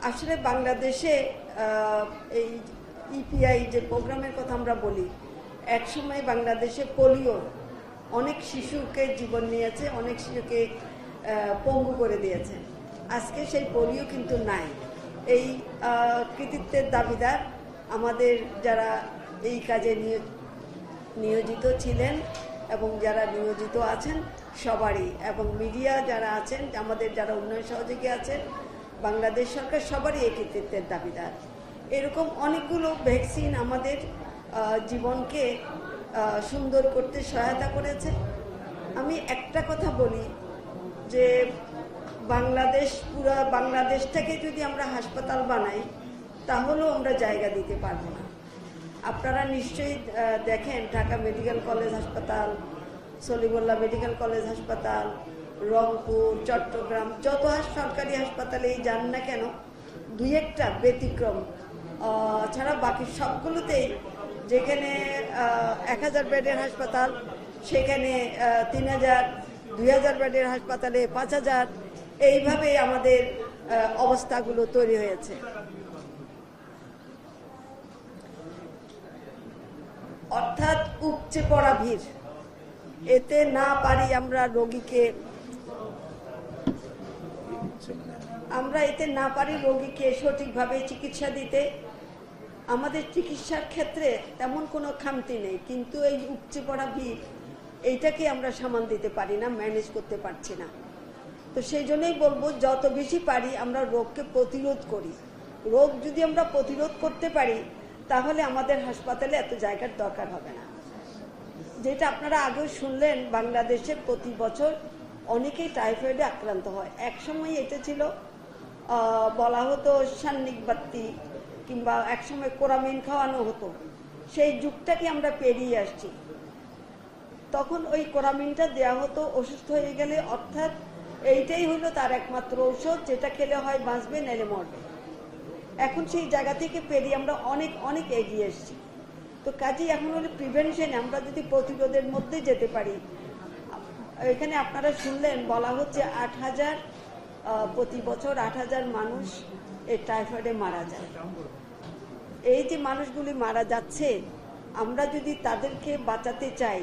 আসলে বাংলাদেশে এই ইপিআই যে প্রোগ্রামের কথা আমরা বলি, একসময় বাংলাদেশে পোলিও অনেক শিশুকে জীবন নিয়েছে, অনেক শিশুকে পঙ্গু করে দিয়েছে। আজকে সেই পোলিও কিন্তু নাই। এই কৃতিত্বের দাবিদার আমাদের যারা এই কাজে নিয়োজিত ছিলেন এবং যারা নিয়োজিত আছেন সবারই, এবং মিডিয়া যারা আছেন, আমাদের যারা উন্নয়ন সহযোগী আছেন, বাংলাদেশ সরকার সবারই এই কৃতিত্বের দাবিদার। এরকম অনেকগুলো ভ্যাকসিন আমাদের জীবনকে সুন্দর করতে সহায়তা করেছে। আমি একটা কথা বলি যে পুরো বাংলাদেশটাকে যদি আমরা হাসপাতাল বানাই তাহলেও আমরা জায়গা দিতে পারবো না। আপনারা নিশ্চয়ই দেখেন ঢাকা মেডিকেল কলেজ হাসপাতাল, সলিমুল্লাহ মেডিকেল কলেজ হাসপাতাল, রংপুর, চট্টগ্রাম, যত সরকারি হাসপাতালেই যান না কেন, দুই একটা ব্যতিক্রম ছাড়া বাকি সবগুলোতেই যেখানে 1000 বেডের হাসপাতাল সেখানে 3000, 2000 বেডের হাসপাতালে 5000, এইভাবে আমাদের অবস্থাগুলো তৈরি হয়েছে। অর্থাৎ উপচে পড়া ভিড়, এতে না পারি আমরা রোগীকে সঠিকভাবে চিকিৎসা দিতে। আমাদের চিকিৎসার ক্ষেত্রে তেমন কোনো খামতি নেই, কিন্তু এই উপচে পড়া ভিড় এইটাকে আমরা সামাল দিতে পারি না, ম্যানেজ করতে পারছি না। তো সেই জন্যই বলবো যত বেশি পারি আমরা রোগকে প্রতিরোধ করি। রোগ যদি আমরা প্রতিরোধ করতে পারি তাহলে আমাদের হাসপাতালে এত জায়গার দরকার হবে না। যেটা আপনারা আগেও শুনলেন, বাংলাদেশে প্রতি বছর অনেকেই টাইফয়েডে আক্রান্ত হয়। একসময় এটা ছিল বলা হতো সান্নিক বাত্তি, কিংবা একসময় কোরামিন খাওয়ানো হতো। সেই যুগটাকে আমরা পেরিয়ে আসছি। তখন ওই কোরামিনটা দেওয়া হতো অসুস্থ হয়ে গেলে, অর্থাৎ এইটাই হলো তার একমাত্র ঔষধ, যেটা খেলে হয় বাঁচবে নাহলে মরবে। এখন সেই জায়গা থেকে পেরিয়ে আমরা অনেক অনেক এগিয়ে এসেছি। তো কাজেই এখন হলো প্রিভেনশন, আমরা যদি প্রতিরোধের মধ্যে যেতে পারি। এখানে আপনারা শুনলেন বলা হচ্ছে 8000 প্রতি বছর 8000 মানুষ এই টাইফয়েডে মারা যায়। এই যে মানুষগুলি মারা যাচ্ছে, আমরা যদি তাদেরকে বাঁচাতে চাই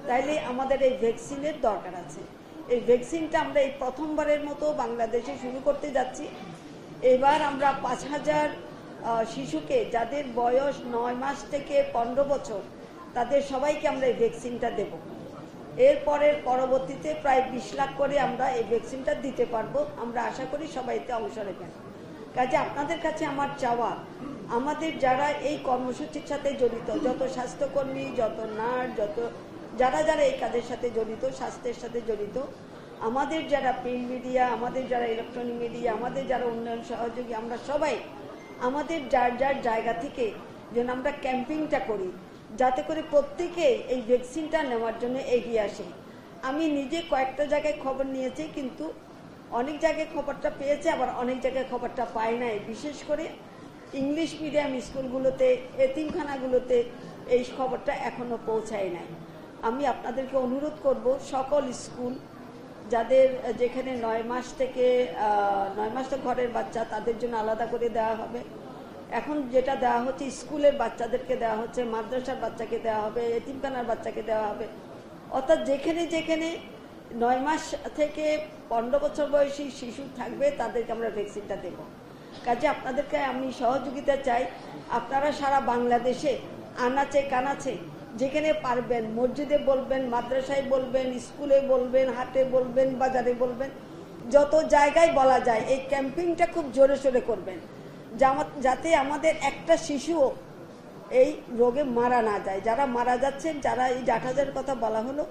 তাইলে আমাদের এই ভ্যাকসিনের দরকার আছে। এই ভ্যাকসিনটা আমরা এই প্রথমবারের মতো বাংলাদেশে শুরু করতে যাচ্ছি। এবার আমরা 5000 শিশুকে, যাদের বয়স 9 মাস থেকে 15 বছর, তাদের সবাইকে আমরা এই ভ্যাকসিনটা দেব। এরপরের পরবর্তীতে প্রায় 20 লাখ করে আমরা এই ভ্যাকসিনটা দিতে পারবো। আমরা আশা করি সবাই এতে অংশ নেবেন। কাজে আপনাদের কাছে আমার চাওয়া, আমাদের যারা এই কর্মসূচির সাথে জড়িত, যত স্বাস্থ্যকর্মী, যত নার্স, যারা এই কাজের সাথে জড়িত, স্বাস্থ্যের সাথে জড়িত, আমাদের যারা প্রিন্ট মিডিয়া, আমাদের যারা ইলেকট্রনিক মিডিয়া, আমাদের যারা উন্নয়ন সহযোগী, আমরা সবাই আমাদের যার জায়গা থেকে যেন আমরা ক্যাম্পিংটা করি, যাতে করে প্রত্যেকে এই ভ্যাকসিনটা নেওয়ার জন্য এগিয়ে আসে। আমি নিজে কয়েকটা জায়গায় খবর নিয়েছি, কিন্তু অনেক জায়গায় খবরটা পেয়েছে, আবার অনেক জায়গায় খবরটা পায় নাই। বিশেষ করে ইংলিশ মিডিয়াম স্কুলগুলোতে, এতিমখানাগুলোতে এই খবরটা এখনো পৌঁছায় নাই। আমি আপনাদেরকে অনুরোধ করব, সকল স্কুল যাদের যেখানে 9 মাস থেকে ঘরের বাচ্চা, তাদের জন্য আলাদা করে দেওয়া হবে। এখন যেটা দেওয়া হচ্ছে স্কুলের বাচ্চাদেরকে দেওয়া হচ্ছে, মাদ্রাসার বাচ্চাকে দেওয়া হবে, এতিমখানার বাচ্চাকে দেওয়া হবে। অর্থাৎ যেখানে 9 মাস থেকে 15 বছর বয়সী শিশু থাকবে তাদেরকে আমরা ভ্যাকসিনটা দেব। কাজে আপনাদেরকে আমি সহযোগিতা চাই। আপনারা সারা বাংলাদেশে আনাচে কানাচে যেখানে পারবেন, মসজিদে বলবেন, মাদ্রাসায় বলবেন, স্কুলে বলবেন, হাটে বলবেন, বাজারে বলবেন, যত জায়গায় বলা যায় এই ক্যাম্পিংটা খুব জোরে সোরে করবেন, যাতে আমাদের একটা শিশুও এই রোগে মারা না যায়। যারা মারা যাচ্ছেন, যারা এই 8000 কথা বলা হলো,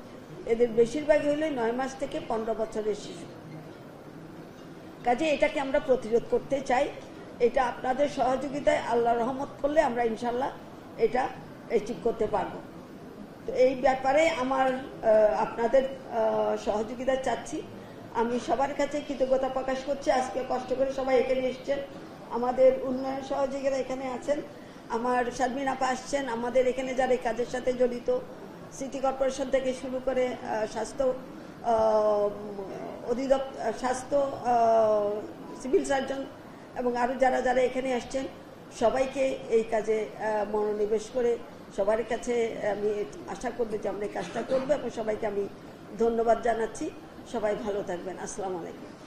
এদের বেশিরভাগই হলো 9 মাস থেকে 15 বছরের শিশু। কাজে এটাকে আমরা প্রতিরোধ করতে চাই। এটা আপনাদের সহযোগিতায়, আল্লাহ রহমত করলে আমরা ইনশাল্লাহ এটা অ্যাচিভ করতে পারবো। তো এই ব্যাপারে আমার আপনাদের সহযোগিতা চাচ্ছি। আমি সবার কাছে কৃতজ্ঞতা প্রকাশ করছি। আজকে কষ্ট করে সবাই এখানে এসছেন, আমাদের উন্নয়ন সহযোগীরা এখানে আছেন, আমার শারমিন আপা আসছেন, আমাদের এখানে যারা এই কাজের সাথে জড়িত, সিটি কর্পোরেশন থেকে শুরু করে স্বাস্থ্য অধিদপ্তর, স্বাস্থ্য সিভিল সার্জন এবং আরও যারা যারা এখানে আসছেন সবাইকে এই কাজে মনোনিবেশ করে সবার কাছে আমি আশা করবো যে আমরা এই কাজটা করবো এবং সবাইকে আমি ধন্যবাদ জানাচ্ছি। সবাই ভালো থাকবেন। আসসালামু আলাইকুম।